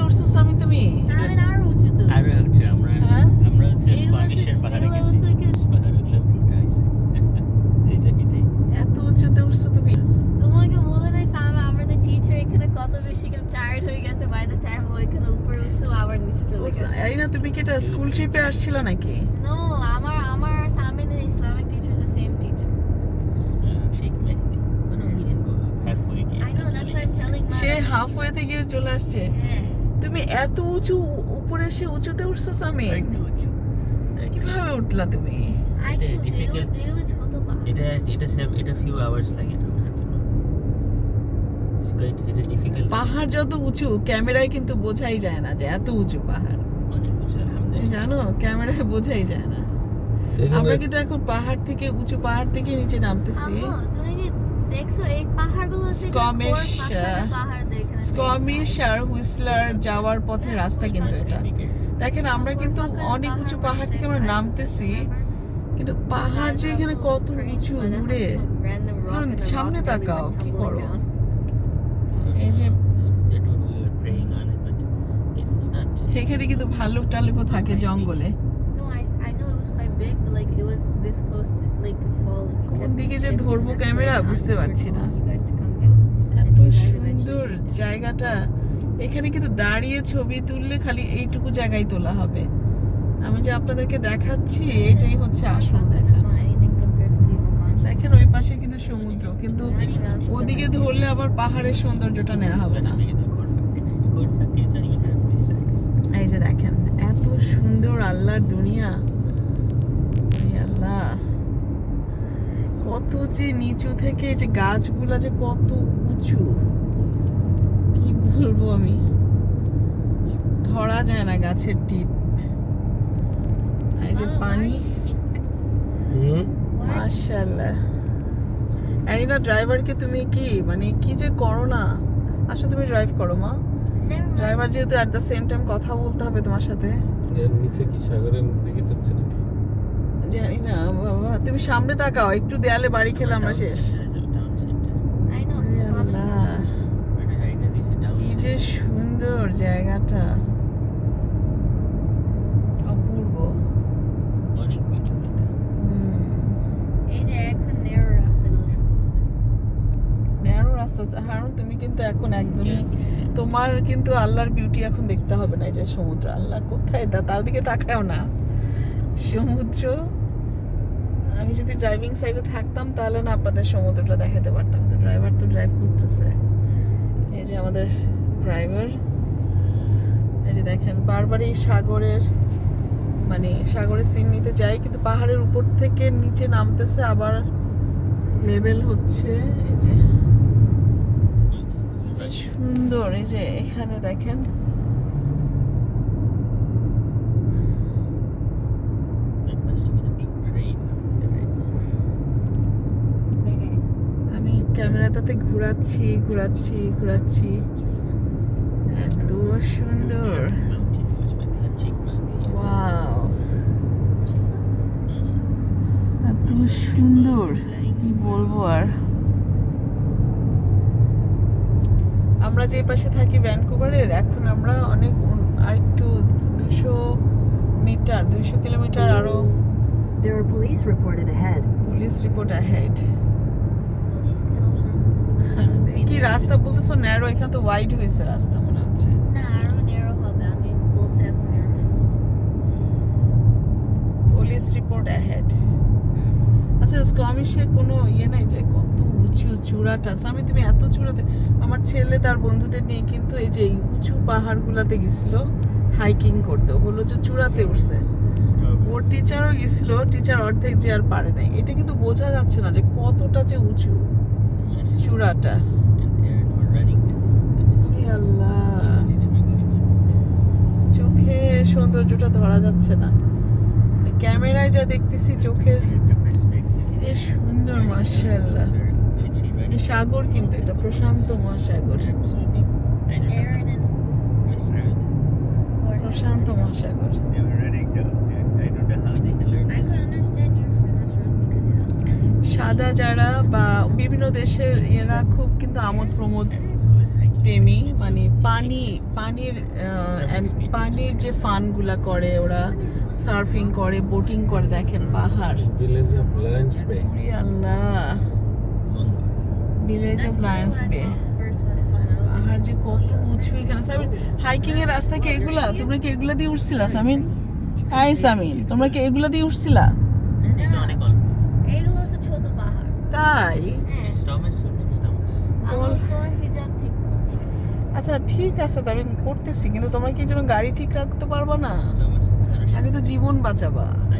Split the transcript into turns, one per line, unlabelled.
উঁচুতে উঠছো সামি তুমি?
সামিন আরো উঁচুতে উঠছে।
আরো হচ্ছে আমরা
হ্যাঁ?
আমরা হচ্ছে
এগুলো
স্কটিশের
হচ্ছে-
পাহাড়ে
এগুলো
গেছি
হচ্ছে কি-
পাহাড়গুলো উঠে আইছে এটাই
এত উঁচুতে উঠছো তুমি?
তোমাকে বলে নাই সামি আমাদের টিচার এখানে কত বেশি টায়ার্ড হয়ে গেছে বাই দ্য টাইম ও এখানে উপরে উঠছে ও আবার নিচে চলে গেছে।
আরিনা তুমি কি এটা স্কুল ট্রিপে আসছিলা নাকি?
নো আমার Samin Islamic teacher is the same teacher.
Sheikh Mehedi মানে we didn't go halfway গিয়ে
I know that's why I'm telling my
say halfway থেকে চলে আসছে।
হ্যাঁ
তুমি এত উঁচু উপরে এসে উঁচুতে উঠছো সামি?
একটু উঁচু
কিভাবে উঠলা তুমি?
আইটু
difficult.
এগুলো ছোট পাহাড়।
এটা few hours লাগে এটা ওঠার জন্য it's quite এটা difficult
পাহাড় যত উঁচু ক্যামেরায় কিন্তু বোঝাই যায় না যে এত উঁচু পাহাড়।
অনেক উঁচু
তুমি
আলহামদুলিল্লাহ
জানো ক্যামেরায় বোঝাই যায় না। আমরা কিন্তু এখন পাহাড় থেকে উঁচু পাহাড় থেকে নিচে নামতেছি।
আম্মু তুমি কি দেখছো এই পাহাড়গুলো হচ্ছে
স্কমিশ,
পাহাড় দেখেন
স্কমিশ আর হুইসলার যাওয়ার পথে রাস্তা কিন্তু এটা। দেখেন আমরা কিন্তু অনেক উঁচু পাহাড় থেকে আমরা নামতেছি, কিন্তু পাহাড় যে এখানে কত উঁচু দূরে। সামনে তাকাও, কি করো? এই যে
that one we were praying on it but it's not
এখানে কিন্তু ভালুক টালুকও থাকে জঙ্গলে।
No, I know it was quite big, but like it was this close to like falling. It
কোন
kept
দিকে যে
shifting
ধরবো
and
ক্যামেরা
that's why
বুঝতে
I asked
পারছি
for
না।
you guys to come out.
এত
And you guys
সুন্দর
eventually-
জায়গাটা। এখানে কিন্তু দাঁড়িয়ে ছবি তুললে খালি এইটুকু জায়গায় তোলা হবে। আমি যে আপনাদেরকে দেখাচ্ছি এটাই হচ্ছে আসল দেখা।
Not anything compared to the Omani.
দেখেন ওই পাশে কিন্তু সমুদ্র, কিন্তু ওদিকে ধরলে আবার পাহাড়ের সৌন্দর্যটা নেওয়া হবে না।
Korfak is not even half this size
এই যে দেখেন এত সুন্দর আল্লাহর দুনিয়া। এই আল্লাহ, কত যে নিচু থেকে যে গাছগুলা যে কত উঁচু, কি বলবো আমি, ধরা যায় না গাছের টিপ। এই যে পানি, মাশাআল্লাহ। আরিনা ড্রাইভারকে তুমি কি মানে কি যে করো না। আসলে তুমি ড্রাইভ করো মা।
Never mind.
ড্রাইভার যেহেতু এট দ্য সেম টাইম কথা বলতে হবে তোমার সাথে।
এর নিচে কি সাগরের দিকে যাচ্ছে নাকি?
জানি না বাবা, তুমি সামনে তাকাও, একটু দেয়ালে বাড়ি খেলে আমরা শেষ।
town center
I know.
এই
Swami's
Allah,
but I know this is down
কি যে সুন্দর জায়গাটা, অপূর্ব।
অনেক beautiful এটা
এই যে এখন narrow রাস্তাগুলো শুরু হবে।
ন্যারো রাস্তা। হারুন তুমি কিন্তু এখন একদমই, তোমার কিন্তু আল্লাহর বিউটি এখন দেখতে হবে না। এই যে সমুদ্র, আল্লাহ কোথায়, তার দিকে তাকাও না। সমুদ্র, আমি যদি ড্রাইভিং সাইডে থাকতাম তাহলে না আপনাদের সমুদ্রটা দেখাতে পারতাম, তো ড্রাইভার তো ড্রাইভ করতেছে। এই যে আমাদের ড্রাইভার, এই যে দেখেন বারবারই সাগরের মানে সাগরের সিন নিতে যাই, কিন্তু পাহাড়ের উপর থেকে নিচে নামতেছে, আবার লেভেল হচ্ছে। এই যে যে সুন্দর, এই যে এখানে দেখেন
that must have been a big train right there.
আমি ক্যামেরাটাতে ঘোরাচ্ছি এত সুন্দর।
Mountain goes by the chipmunks here.
Wow,
Chipmunks.
এত সুন্দর, কি বলবো আর। আমরা যে পাশে থাকি ভ্যানকুভারের, এখন আমরা অনেক আর একটু 200 কিলোমিটার আরো
There are police reported ahead.
Police report ahead.
Police কেন সামনে?
কি রাস্তা বলতেছো ন্যারো, এখানে তো ওয়াইড হয়েছে রাস্তা মনে হচ্ছে।
না আরো narrow হবে, আমি বলছি এখন narrow শুরু হবে।
Police report ahead. আচ্ছা স্কমিশে কোনো ইয়ে নাই যে কত উঁচু চূড়াটা? আমি তুমি এত চূড়াতে, আমার ছেলে তার বন্ধুদের নিয়ে কিন্তু এই যে এই উঁচু পাহাড়গুলাতে গেছিল হাইকিং করতে, বললো যে চূড়াতে উঠছে। ওর টিচারও গেছিল, টিচার অর্ধেক যে আর পারে নাই। এটা কিন্তু বোঝা যাচ্ছে না যে কতটা যে উঁচু
Yes,
চূড়াটা।
and we're running now.
A Allah,
Easily never going on.
চোখে সৌন্দর্যটা ধরা যাচ্ছে না, ক্যামেরায় যা দেখতেছি চোখের।
The perspective.
এ সুন্দর, মাশাআল্লাহ।
Literally
এই সাগর কিন্তু এটা প্রশান্ত মহাসাগর,
absolutely. I don't know.
Aaron and
Miss Earth.
of course.
প্রশান্ত মহাসাগর।
They were running down there. I don't know how they learned
I
this.
could understand you're from this road because of that.
সাদা যারা বা বিভিন্ন দেশের এরা খুব কিন্তু আমোদ প্রমোদ
Who was hiking
প্রেমী, মানে পানির পানির যে ফানগুলা করে ওরা, সার্ফিং করে, বোটিং করে, দেখেন পাহাড়।
ভিলেজ অফ লায়ন্স বে।
ওরে আল্লাহ, ভিলেজ অফ লায়ন্স বে।
First one I saw, and I was like,
পাহাড় যে কত উঁচু এখানে। সামিন, হাইকিং এর রাস্তা কি এগুলা? তোমরা কি এগুলা দিয়ে উঠছিলা সামিন? হাই সামিন, তোমরা কি এগুলা দিয়ে উঠছিলা?
এটা অনেক অল্প।
এগুলো হচ্ছে ছোট পাহাড়।
তাই?
হ্যাঁ,
স্টমাস হচ্ছে স্টমাস।
আমার তোমার হিজাব ঠিক করো।
আচ্ছা ঠিক আছে, তবে করতেছি, কিন্তু তোমরা কি এই জন্য গাড়ি ঠিক রাখতে পারবা না?
স্টমাস হচ্ছে আরো
আগে তো জীবন বাঁচাবা।
I